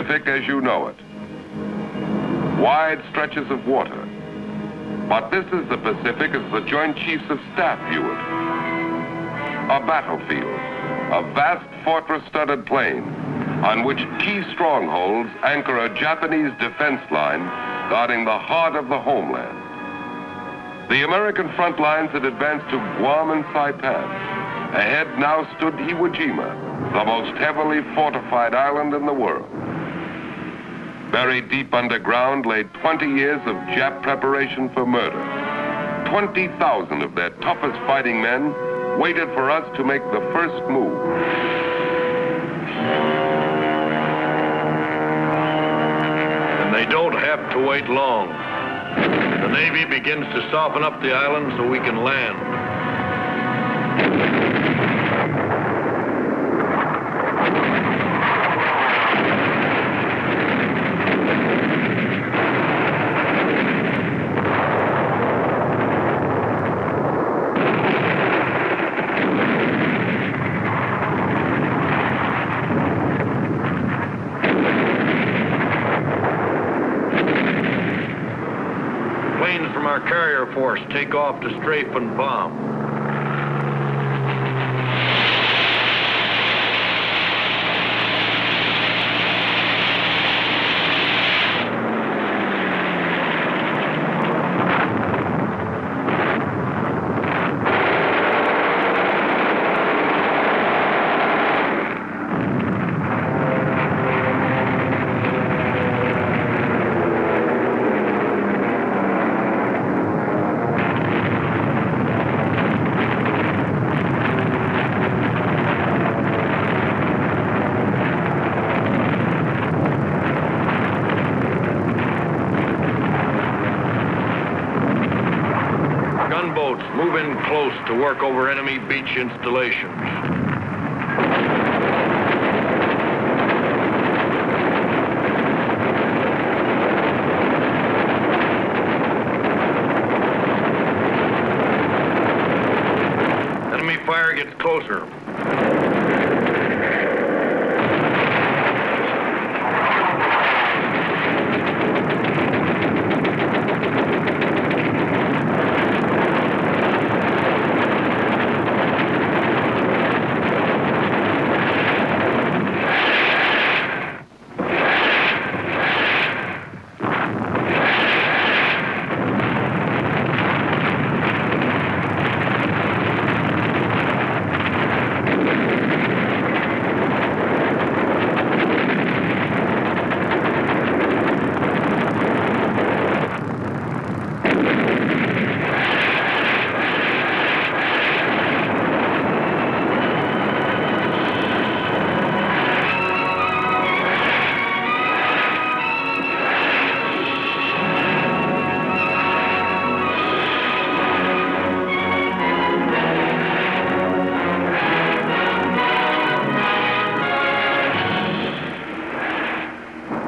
Pacific as you know it. Wide stretches of water. But this is the Pacific as the Joint Chiefs of Staff view it. A battlefield, a vast fortress-studded plain on which key strongholds anchor a Japanese defense line guarding the heart of the homeland. The American front lines had advanced to Guam and Saipan. Ahead now stood Iwo Jima, the most heavily fortified island in the world. Buried deep underground lay 20 years of Jap preparation for murder. 20,000 of their toughest fighting men waited for us to make the first move. And they don't have to wait long. The Navy begins to soften up the island so we can land. Our carrier force take off to strafe and bomb. Move in close to work over enemy beach installations. Enemy fire gets closer.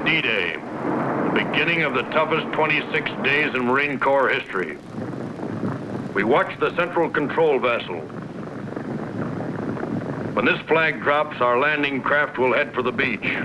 D-Day, the beginning of the toughest 26 days in Marine Corps history. We watch the central control vessel. When this flag drops, our landing craft will head for the beach.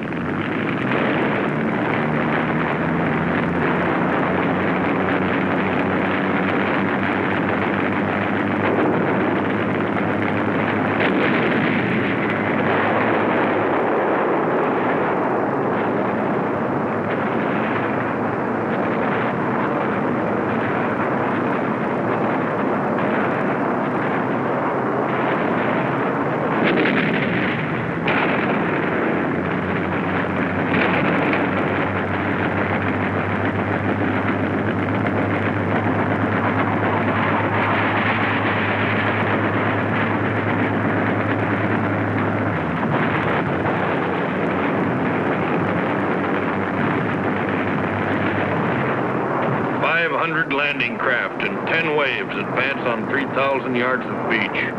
Landing craft in 10 waves advance on 3,000 yards of beach.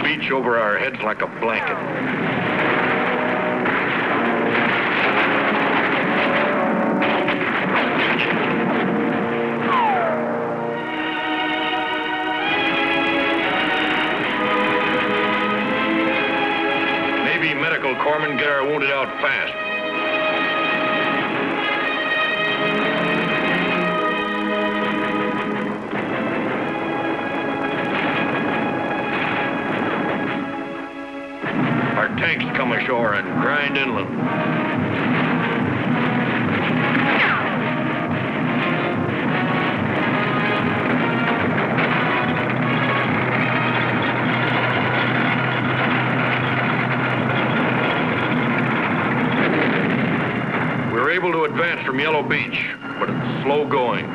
beach over our heads like a blanket. Navy medical corpsmen get our wounded out fast. Our tanks come ashore and grind inland. We're able to advance from Yellow Beach, but it's slow going.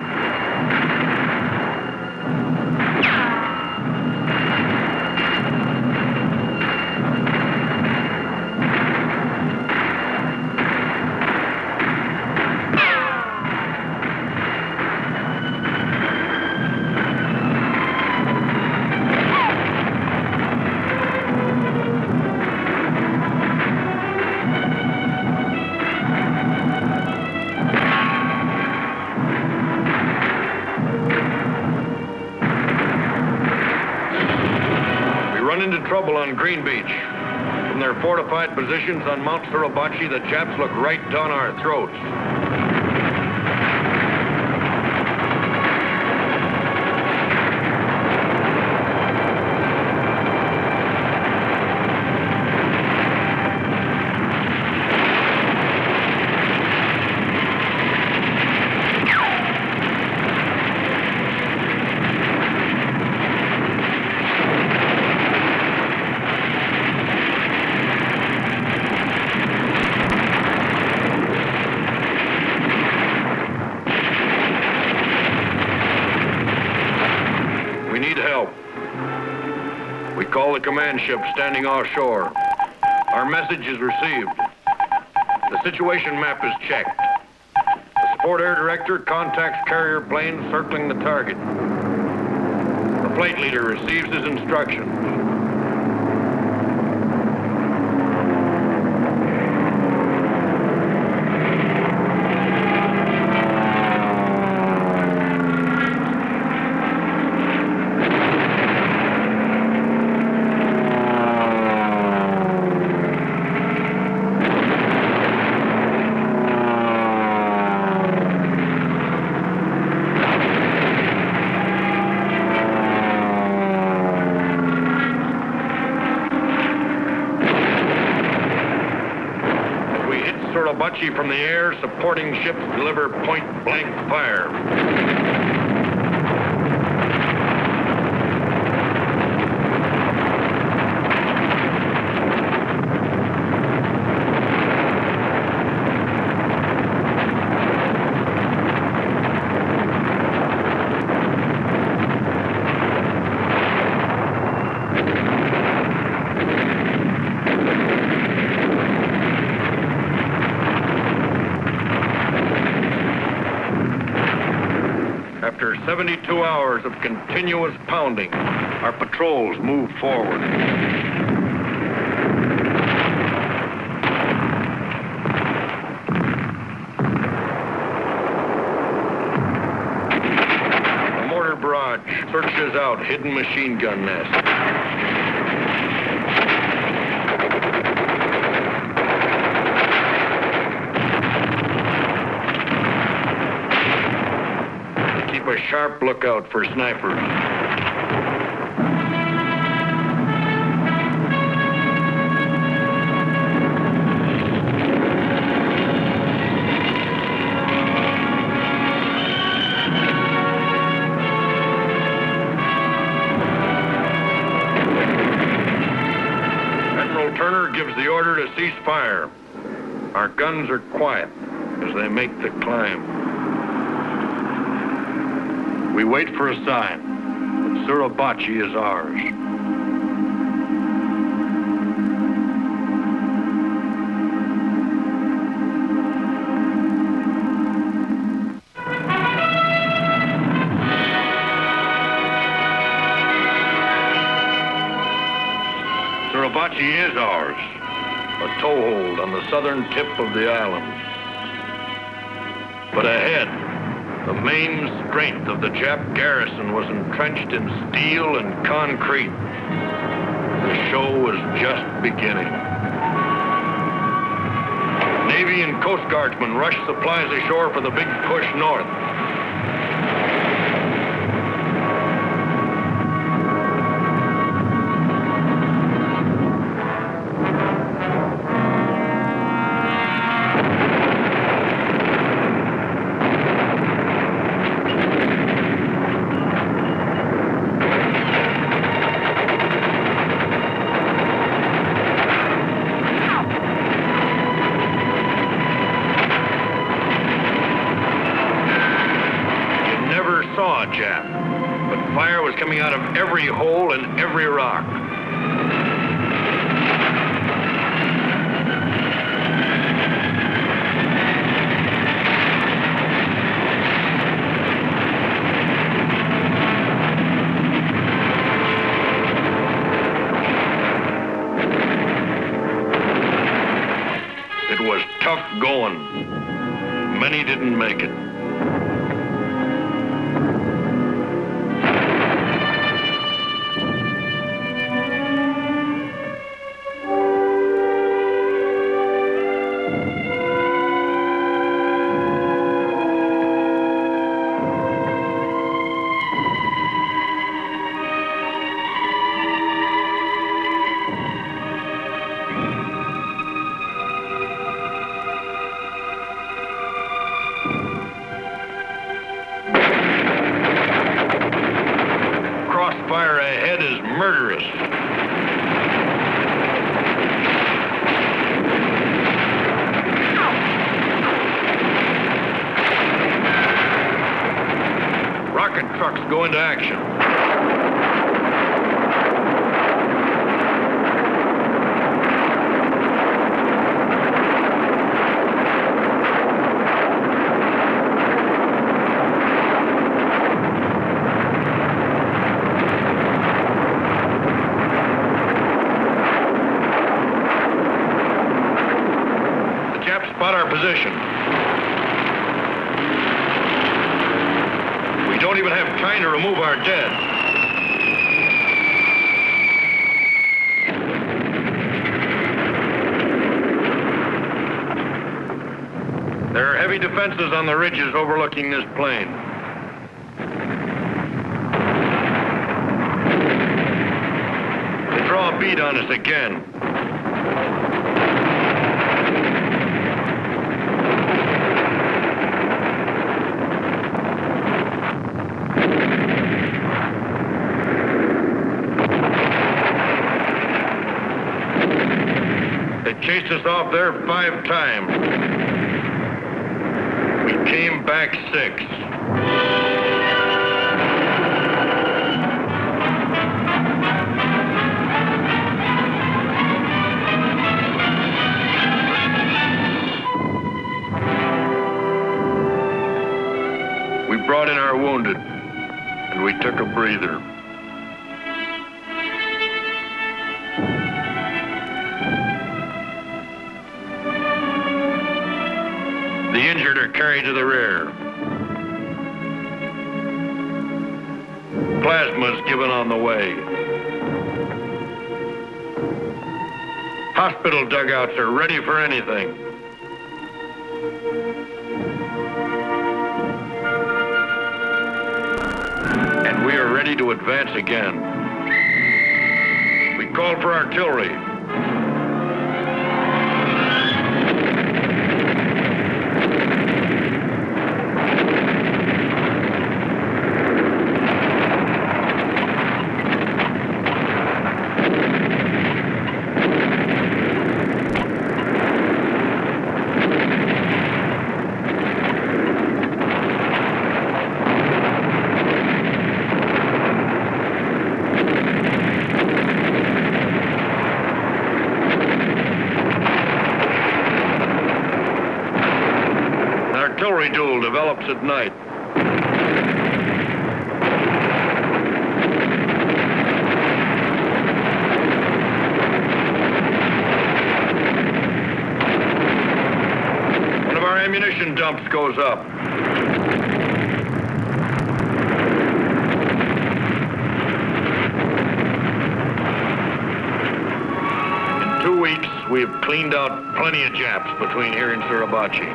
Trouble on Green Beach. From their fortified positions on Mount Suribachi, the Japs look right down our throats. The command ship standing offshore. Our message is received. The situation map is checked. The support air director contacts carrier planes circling the target. The flight leader receives his instructions. Suribachi from the air, supporting ships deliver point-blank fire. After 72 hours of continuous pounding, our patrols move forward. A mortar barrage searches out hidden machine gun nests. A sharp lookout for snipers. Admiral Turner gives the order to cease fire. Our guns are quiet as they make the climb. We wait for a sign that Suribachi is ours. Suribachi is ours, a toehold on the southern tip of the island. But ahead, the main strength of the Jap garrison was entrenched in steel and concrete. The show was just beginning. Navy and Coast Guardsmen rushed supplies ashore for the big push north. Jap, but fire was coming out of every hole and every rock. It was tough going. Many didn't make it. Fire ahead is murderous. Rocket trucks go into action. Spot our position. We don't even have time to remove our dead. There are heavy defenses on the ridges overlooking this plain. They draw a bead on us again. They chased us off there 5 times. We came back 6. We brought in our wounded, and we took a breather. The injured are carried to the rear. Plasma's given on the way. Hospital dugouts are ready for anything. And we are ready to advance again. We call for artillery. Artillery duel develops at night. jumps goes up. In 2 weeks, we have cleaned out plenty of Japs between here and Suribachi.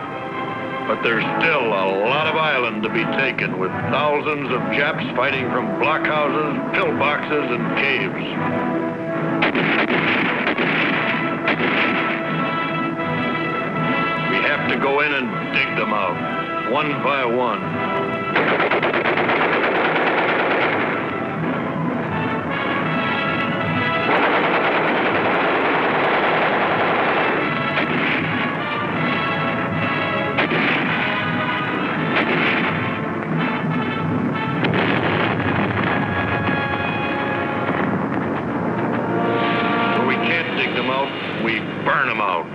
But there's still a lot of island to be taken, with thousands of Japs fighting from blockhouses, pillboxes, and caves. We have to go in and dig them out, one by one. We burn them out.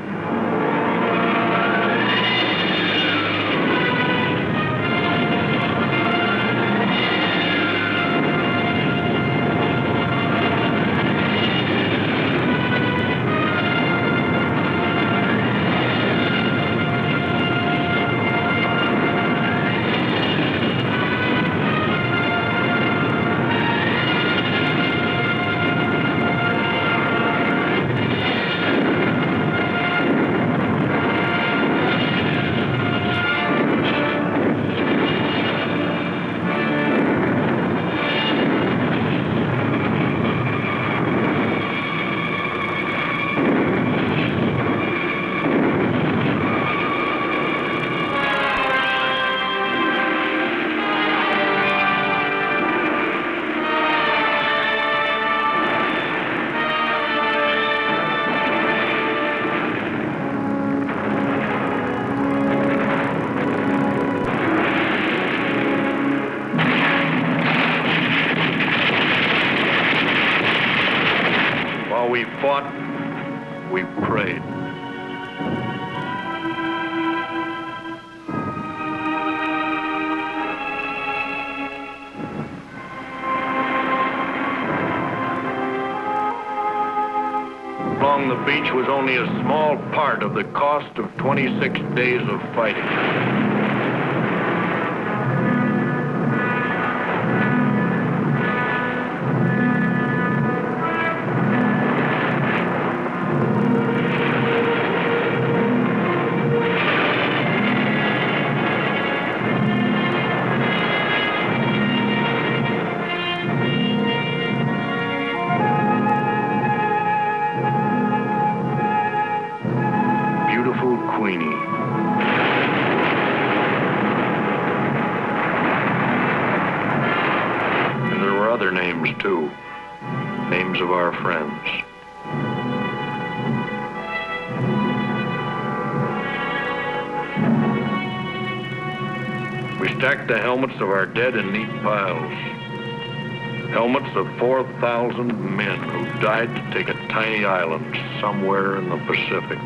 We fought, we prayed. Along the beach was only a small part of the cost of 26 days of fighting. And there were other names too, names of our friends. We stacked the helmets of our dead in neat piles. Helmets of 4,000 men who died to take a tiny island somewhere in the Pacific.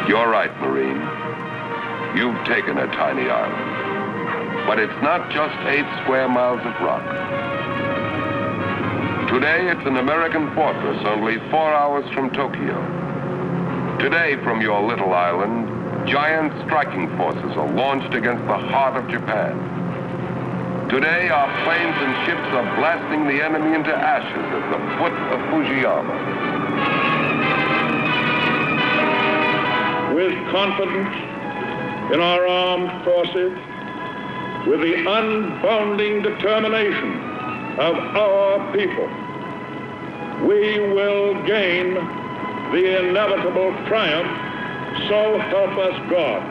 You're right, Marine. You've taken a tiny island. But it's not just 8 square miles of rock. Today, it's an American fortress only 4 hours from Tokyo. Today, from your little island, giant striking forces are launched against the heart of Japan. Today, our planes and ships are blasting the enemy into ashes at the foot of Fujiyama. With confidence in our armed forces, with the unbounding determination of our people, we will gain the inevitable triumph, so help us God.